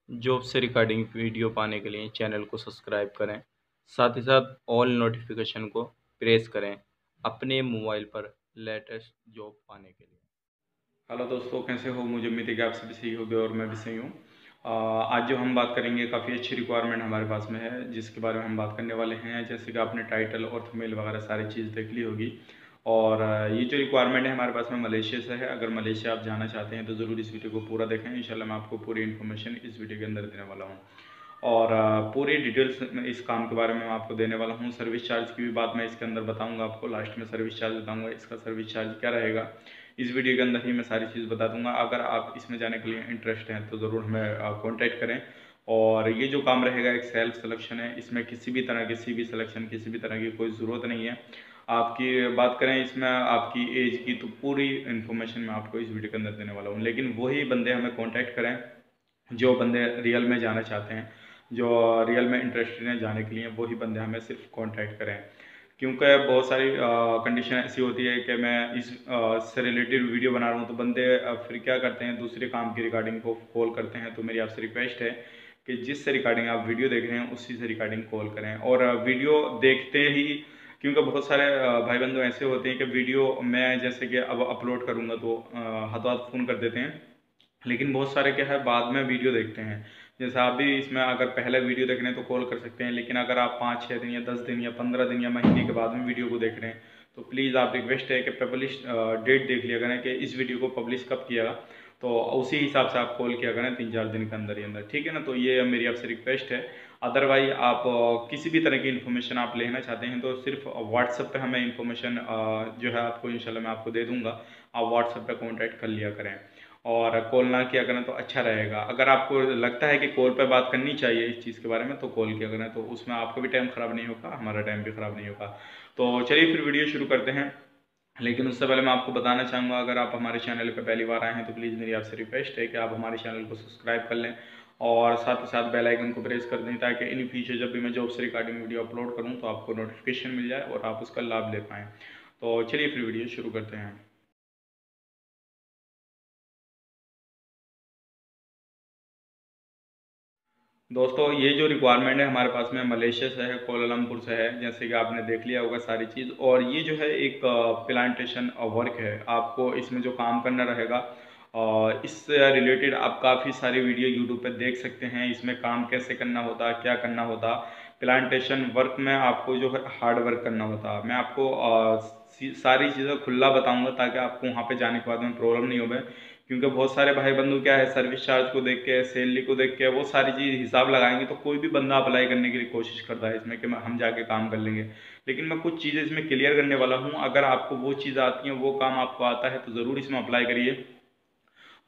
Job से regarding video पाने के लिए चैनल को सब्सक्राइब करें। साथ ही साथ ऑल नोटिफिकेशन को प्रेस करें अपने मोबाइल पर लेटेस्ट जॉब पाने के लिए। हेलो दोस्तों, कैसे हो? मुझे उम्मीद है कि आप सभी सही होंगे और मैं भी सही हूँ। आज जो हम बात करेंगे काफ़ी अच्छी रिक्वायरमेंट हमारे पास में है, जिसके बारे में हम बात करने वाले हैं। जैसे कि आपने टाइटल और थंबनेल वगैरह सारी चीज़ देख ली होगी। और ये जो रिक्वायरमेंट है हमारे पास में मलेशिया से है। अगर मलेशिया आप जाना चाहते हैं तो ज़रूर इस वीडियो को पूरा देखें। इंशाल्लाह मैं आपको पूरी इन्फॉर्मेशन इस वीडियो के अंदर देने वाला हूँ और पूरी डिटेल्स इस काम के बारे में मैं आपको देने वाला हूँ। सर्विस चार्ज की भी बात मैं इसके अंदर बताऊँगा आपको। लास्ट में सर्विस चार्ज बताऊँगा, इसका सर्विस चार्ज क्या रहेगा इस वीडियो के अंदर ही मैं सारी चीज़ बता दूंगा। अगर आप इसमें जाने के लिए इंटरेस्ट हैं तो ज़रूर हमें कांटेक्ट करें। और ये जो काम रहेगा एक सेल्फ सिलेक्शन है। इसमें किसी भी तरह की CV सिलेक्शन, किसी भी तरह की कोई ज़रूरत नहीं है। आपकी बात करें इसमें आपकी एज की, तो पूरी इन्फॉर्मेशन मैं आपको इस वीडियो के अंदर देने वाला हूँ। लेकिन वही बंदे हमें कॉन्टैक्ट करें जो बंदे रियल में जाना चाहते हैं, जो रियल में इंटरेस्टेड हैं जाने के लिए, वही बंदे हमें सिर्फ कॉन्टैक्ट करें। क्योंकि बहुत सारी कंडीशन ऐसी होती है कि मैं इस से रिलेटेड वीडियो बना रहा हूँ तो बंदे फिर क्या करते हैं, दूसरे काम की रिगार्डिंग को कॉल करते हैं। तो मेरी आपसे रिक्वेस्ट है कि जिससे रिगार्डिंग आप वीडियो देख रहे हैं उसी से रिगार्डिंग कॉल करें। और वीडियो देखते ही, क्योंकि बहुत सारे भाई बंधु ऐसे होते हैं कि वीडियो मैं जैसे कि अब अपलोड करूँगा तो हाथों हाथ फ़ोन कर देते हैं। लेकिन बहुत सारे क्या है बाद में वीडियो देखते हैं। जैसे आप भी इसमें अगर पहले वीडियो देख रहे हैं तो कॉल कर सकते हैं। लेकिन अगर आप 5-6 दिन या 10 दिन या 15 दिन या महीने के बाद में वीडियो को देख रहे हैं तो प्लीज़ आप रिक्वेस्ट है कि पब्लिश डेट देख लिया करें कि इस वीडियो को पब्लिश कब किया, तो उसी हिसाब से आप कॉल किया करें 3-4 दिन के अंदर ही अंदर, ठीक है ना। तो ये मेरी आपसे रिक्वेस्ट है। अदरवाइज आप किसी भी तरह की इन्फॉर्मेशन आप लेना चाहते हैं तो सिर्फ व्हाट्सएप पे हमें इन्फॉर्मेशन जो है आपको इंशाल्लाह मैं आपको दे दूंगा। आप व्हाट्सएप पे कॉन्टैक्ट कर लिया करें और कॉल ना किया करें तो अच्छा रहेगा। अगर आपको लगता है कि कॉल पर बात करनी चाहिए इस चीज़ के बारे में तो कॉल किया करें, तो उसमें आपका भी टाइम ख़राब नहीं होगा, हमारा टाइम भी ख़राब नहीं होगा। तो चलिए फिर वीडियो शुरू करते हैं। लेकिन उससे पहले मैं आपको बताना चाहूँगा, अगर आप हमारे चैनल पर पहली बार आए हैं तो प्लीज़ मेरी आपसे रिक्वेस्ट है कि आप हमारे चैनल को सब्सक्राइब कर लें और साथ ही साथ बेल आइकन को प्रेस कर दें, ताकि इन फ्यूचर जब भी मैं जॉब से रिगार्डिंग वीडियो अपलोड करूँ तो आपको नोटिफिकेशन मिल जाए और आप उसका लाभ ले पाएँ। तो चलिए फिर वीडियो शुरू करते हैं। दोस्तों, ये जो रिक्वायरमेंट है हमारे पास में मलेशिया से है, कोलालमपुर से है, जैसे कि आपने देख लिया होगा सारी चीज़। और ये जो है एक प्लांटेशन वर्क है। आपको इसमें जो काम करना रहेगा इससे रिलेटेड आप काफ़ी सारी वीडियो यूट्यूब पे देख सकते हैं। इसमें काम कैसे करना होता, क्या करना होता। प्लांटेशन वर्क में आपको जो है हार्ड वर्क करना होता। मैं आपको सारी चीज़ें खुला बताऊंगा ताकि आपको वहाँ पे जाने के बाद में प्रॉब्लम नहीं हो। क्योंकि बहुत सारे भाई बंधु क्या है, सर्विस चार्ज को देख के, सैलरी को देख के वो सारी चीज़ हिसाब लगाएंगे तो कोई भी बंदा अप्लाई करने की कोशिश करता है इसमें कि हम जाके काम कर लेंगे। लेकिन मैं कुछ चीज़ें इसमें क्लियर करने वाला हूँ। अगर आपको वो चीज़ आती है, वो काम आपको आता है तो ज़रूर इसमें अप्लाई करिए।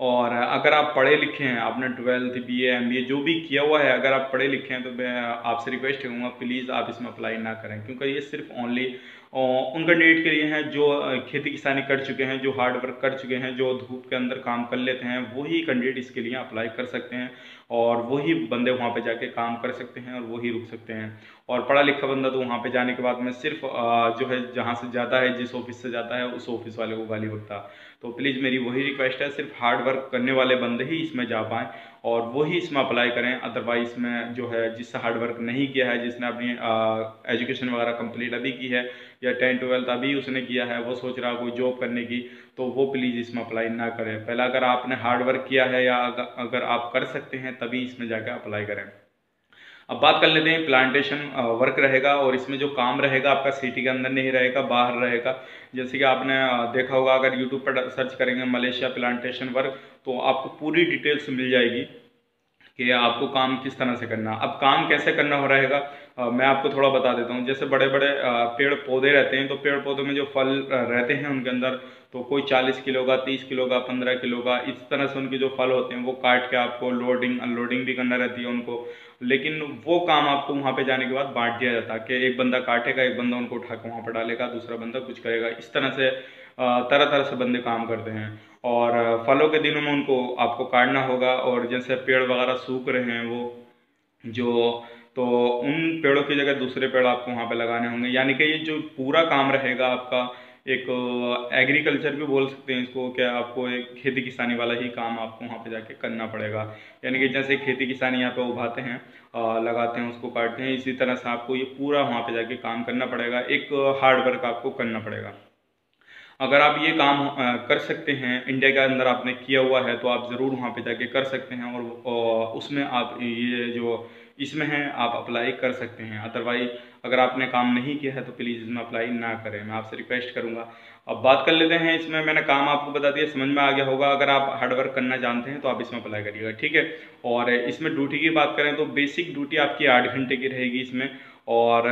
और अगर आप पढ़े लिखे हैं, आपने 12th BA MBA जो भी किया हुआ है, अगर आप पढ़े लिखे हैं तो मैं आपसे रिक्वेस्ट करूँगा प्लीज़ आप इसमें अप्लाई ना करें। क्योंकि ये सिर्फ ओनली उन कैंडिडेट के लिए हैं जो खेती किसानी कर चुके हैं, जो हार्ड वर्क कर चुके हैं, जो धूप के अंदर काम कर लेते हैं, वही कैंडिडेट इसके लिए अप्लाई कर सकते हैं। और वही बंदे वहाँ पे जाके काम कर सकते हैं और वही रुक सकते हैं। और पढ़ा लिखा बंदा तो वहाँ पे जाने के बाद में सिर्फ जो है जहाँ से जाता है, जिस ऑफिस से जाता है उस ऑफिस वाले को गाली बकता। तो प्लीज़ मेरी वही रिक्वेस्ट है, सिर्फ हार्ड वर्क करने वाले बंदे ही इसमें जा पाएँ और वही इसमें अप्लाई करें। अदरवाइज इसमें जो है जिससे हार्ड वर्क नहीं किया है, जिसने अपनी एजुकेशन वगैरह कंप्लीट अभी की है या 10th-12th अभी उसने किया है, वो सोच रहा है कोई जॉब करने की, तो वो प्लीज़ इसमें अप्लाई ना करें। पहले अगर आपने हार्ड वर्क किया है या अगर आप कर सकते हैं तभी इसमें जाकर अप्लाई करें। अब बात कर लेते हैं। प्लांटेशन वर्क रहेगा और इसमें जो काम रहेगा आपका सिटी के अंदर नहीं रहेगा, बाहर रहेगा। जैसे कि आपने देखा होगा, अगर यूट्यूब पर सर्च करेंगे मलेशिया प्लांटेशन वर्क तो आपको पूरी डिटेल्स मिल जाएगी कि आपको काम किस तरह से करना। अब काम कैसे करना हो रहेगा मैं आपको थोड़ा बता देता हूँ। जैसे बड़े बड़े पेड़ पौधे रहते हैं तो पेड़ पौधों में जो फल रहते हैं उनके अंदर, तो कोई 40 किलो का, 30 किलो का, 15 किलो का, इस तरह से उनके जो फल होते हैं वो काट के आपको लोडिंग अनलोडिंग भी करना रहती है उनको। लेकिन वो काम आपको वहाँ पे जाने के बाद बांट दिया जाता है कि एक बंदा काटेगा, एक बंदा उनको उठा के वहाँ पर डालेगा, दूसरा बंदा कुछ करेगा। इस तरह से तरह तरह से बंदे काम करते हैं। और फलों के दिनों में उनको आपको काटना होगा। और जैसे पेड़ वगैरह सूख रहे हैं वो जो, तो उन पेड़ों की जगह दूसरे पेड़ आपको वहाँ पे लगाने होंगे। यानी कि ये जो पूरा काम रहेगा आपका, एक एग्रीकल्चर भी बोल सकते हैं इसको, क्या आपको एक खेती किसानी वाला ही काम आपको वहाँ पे जाके करना पड़ेगा। यानी कि जैसे खेती किसानी यहाँ पे उगाते हैं, लगाते हैं, उसको काटते हैं, इसी तरह से आपको ये पूरा वहाँ पे जाके काम करना पड़ेगा, एक हार्ड वर्क आपको करना पड़ेगा। अगर आप ये काम कर सकते हैं, इंडिया के अंदर आपने किया हुआ है, तो आप ज़रूर वहाँ पे जाके कर सकते हैं, और उसमें आप ये जो इसमें है आप अप्लाई कर सकते हैं। अदरवाइज अगर आपने काम नहीं किया है तो प्लीज़ इसमें अप्लाई ना करें, मैं आपसे रिक्वेस्ट करूँगा। अब बात कर लेते हैं, इसमें मैंने काम आपको बता दिया, समझ में आ गया होगा। अगर आप हार्ड वर्क करना जानते हैं तो आप इसमें अप्लाई करिएगा, ठीक है। और इसमें ड्यूटी की बात करें तो बेसिक ड्यूटी आपकी 8 घंटे की रहेगी इसमें, और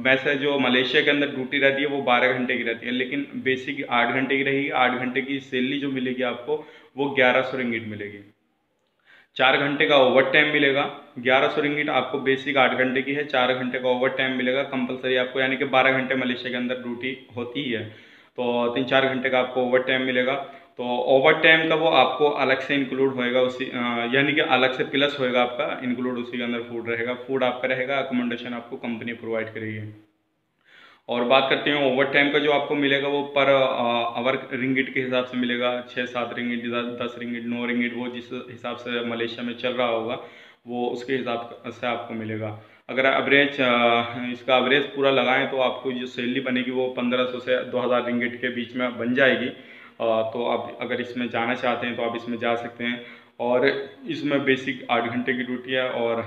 वैसे जो मलेशिया के अंदर ड्यूटी रहती है वो 12 घंटे की रहती है, लेकिन बेसिक 8 घंटे की रहेगी। 8 घंटे की सैलरी जो मिलेगी आपको वो 1100 रिंगिट मिलेगी। 4 घंटे का ओवर टाइम मिलेगा। 1100 रिंगिट आपको बेसिक 8 घंटे की है, 4 घंटे का ओवर टाइम मिलेगा कंपलसरी आपको, यानी कि 12 घंटे मलेशिया के अंदर ड्यूटी होती ही है, तो 3-4 घंटे का आपको ओवर टाइम मिलेगा। तो ओवर टाइम का वो आपको अलग से इंक्लूड होएगा उसी, यानी कि अलग से प्लस होएगा आपका इंक्लूड, उसी के अंदर फूड रहेगा, फूड आपका रहेगा, अकोमोडेशन आपको कंपनी प्रोवाइड करेगी। और बात करते हैं ओवर टाइम का, जो आपको मिलेगा वो पर आवर रिंगिट के हिसाब से मिलेगा, 6-7 रिंगिट, 10 रिंगिट, 9 रिंगिट, वो जिस हिसाब से मलेशिया में चल रहा होगा वो उसके हिसाब से आपको मिलेगा। अगर एवरेज इसका एवरेज पूरा लगाएं तो आपको जो सैलरी बनेगी वो 1500 से 2000 रिंगिट के बीच में बन जाएगी। तो आप अगर इसमें जाना चाहते हैं तो आप इसमें जा सकते हैं। और इसमें बेसिक 8 घंटे की ड्यूटी है, और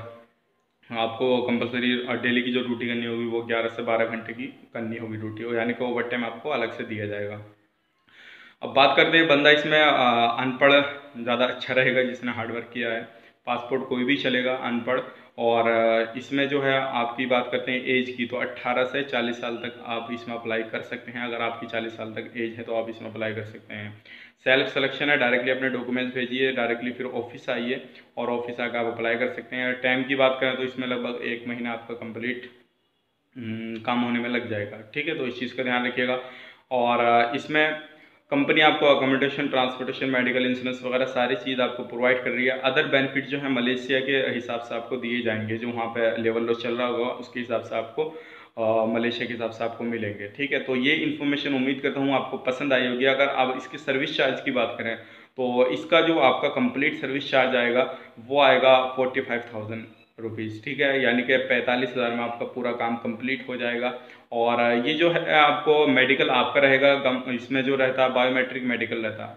आपको कंपलसरी डेली की जो ड्यूटी करनी होगी वो 11 से 12 घंटे की करनी होगी ड्यूटी, यानी कि ओवर टाइम आपको अलग से दिया जाएगा। अब बात करते हैं, बंदा इसमें अनपढ़ ज़्यादा अच्छा रहेगा जिसने हार्डवर्क किया है। पासपोर्ट कोई भी चलेगा, अनपढ़। और इसमें जो है आपकी बात करते हैं एज की, तो 18 से 40 साल तक आप इसमें अप्लाई कर सकते हैं। अगर आपकी 40 साल तक एज है तो आप इसमें अप्लाई कर सकते हैं। सेल्फ सिलेक्शन है, डायरेक्टली अपने डॉक्यूमेंट्स भेजिए, डायरेक्टली फिर ऑफिस आइए, और ऑफिस आकर आप अप्लाई कर सकते हैं। टाइम की बात करें तो इसमें लगभग 1 महीना आपका कंप्लीट काम होने में लग जाएगा, ठीक है। तो इस चीज़ का ध्यान रखिएगा। और इसमें कंपनी आपको अकोमोडेशन, ट्रांसपोर्टेशन, मेडिकल इंश्योरेंस वगैरह सारी चीज़ आपको प्रोवाइड कर रही है। अदर बेनिफिट जो है मलेशिया के हिसाब से आपको दिए जाएंगे, जो वहाँ पे लेवल लो चल रहा होगा उसके हिसाब से आपको मलेशिया के हिसाब से आपको मिलेंगे, ठीक है। तो ये इन्फॉर्मेशन उम्मीद करता हूँ आपको पसंद आई होगी। अगर आप इसकी सर्विस चार्ज की बात करें तो इसका जो आपका कंप्लीट सर्विस चार्ज आएगा वो आएगा 45,000 रुपीज़, ठीक है। यानी कि 45,000 में आपका पूरा काम कंप्लीट हो जाएगा। और ये जो है आपको मेडिकल आपका रहेगा, इसमें जो रहता है बायोमेट्रिक मेडिकल रहता है,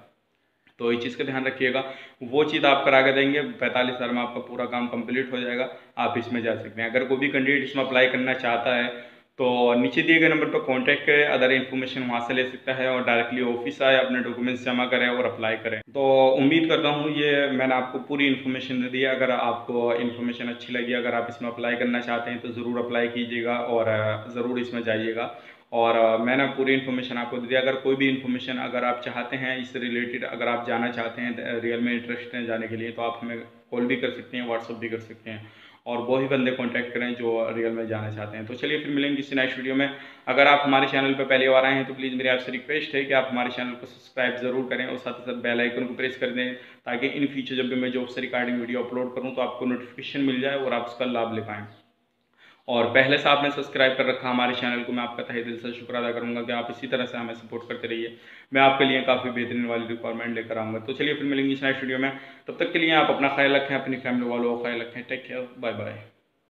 तो इस चीज़ का ध्यान रखिएगा। वो चीज़ आप करा के देंगे, 45,000 में आपका पूरा काम कंप्लीट हो जाएगा, आप इसमें जा सकते हैं। अगर कोई भी कैंडिडेट इसमें अप्लाई करना चाहता है तो नीचे दिए गए नंबर पर कांटेक्ट करें, अदर इन्फॉर्मेशन वहाँ से ले सकता है, और डायरेक्टली ऑफिस आए, अपने डॉक्यूमेंट्स जमा करें और अप्लाई करें। तो उम्मीद करता हूँ ये मैंने आपको पूरी इन्फॉर्मेशन दे दी है। अगर आपको इन्फॉर्मेशन अच्छी लगी, अगर आप इसमें अप्लाई करना चाहते हैं तो ज़रूर अप्लाई कीजिएगा, और ज़रूर इसमें जाइएगा। और मैंने पूरी इन्फॉर्मेशन आपको दे दी। अगर कोई भी इन्फॉर्मेशन अगर आप चाहते हैं इससे रिलेटेड, अगर आप जाना चाहते हैं, रियल में इंटरेस्ट है जाने के लिए, तो आप हमें कॉल भी कर सकते हैं, व्हाट्सअप भी कर सकते हैं, और वो ही बंदे कांटेक्ट करें जो रियल में जाना चाहते हैं। तो चलिए फिर मिलेंगे किसी नेक्स्ट वीडियो में। अगर आप हमारे चैनल पर पहली बार आए हैं तो प्लीज़ मेरी आपसे रिक्वेस्ट है कि आप हमारे चैनल को सब्सक्राइब जरूर करें, और साथ ही साथ बेल आइकन को प्रेस कर दें, ताकि इन फ्यूचर जब भी मैं जॉब से रिगार्डिंग वीडियो अपलोड करूँ तो आपको नोटिफिकेशन मिल जाए और आप उसका लाभ ले पाएँ। और पहले से आपने सब्सक्राइब कर रखा हमारे चैनल को, मैं आपका तहे दिल से शुक्र अदा करूंगा कि आप इसी तरह से हमें सपोर्ट करते रहिए। मैं आपके लिए काफ़ी बेहतरीन वाली रिक्वायरमेंट लेकर आऊँगा। तो चलिए फिर मिलेंगे इस नेक्स्ट वीडियो में, तब तक के लिए आप अपना ख्याल रखें, अपनी फैमिली वालों का ख्याल रखें। Take care, bye bye.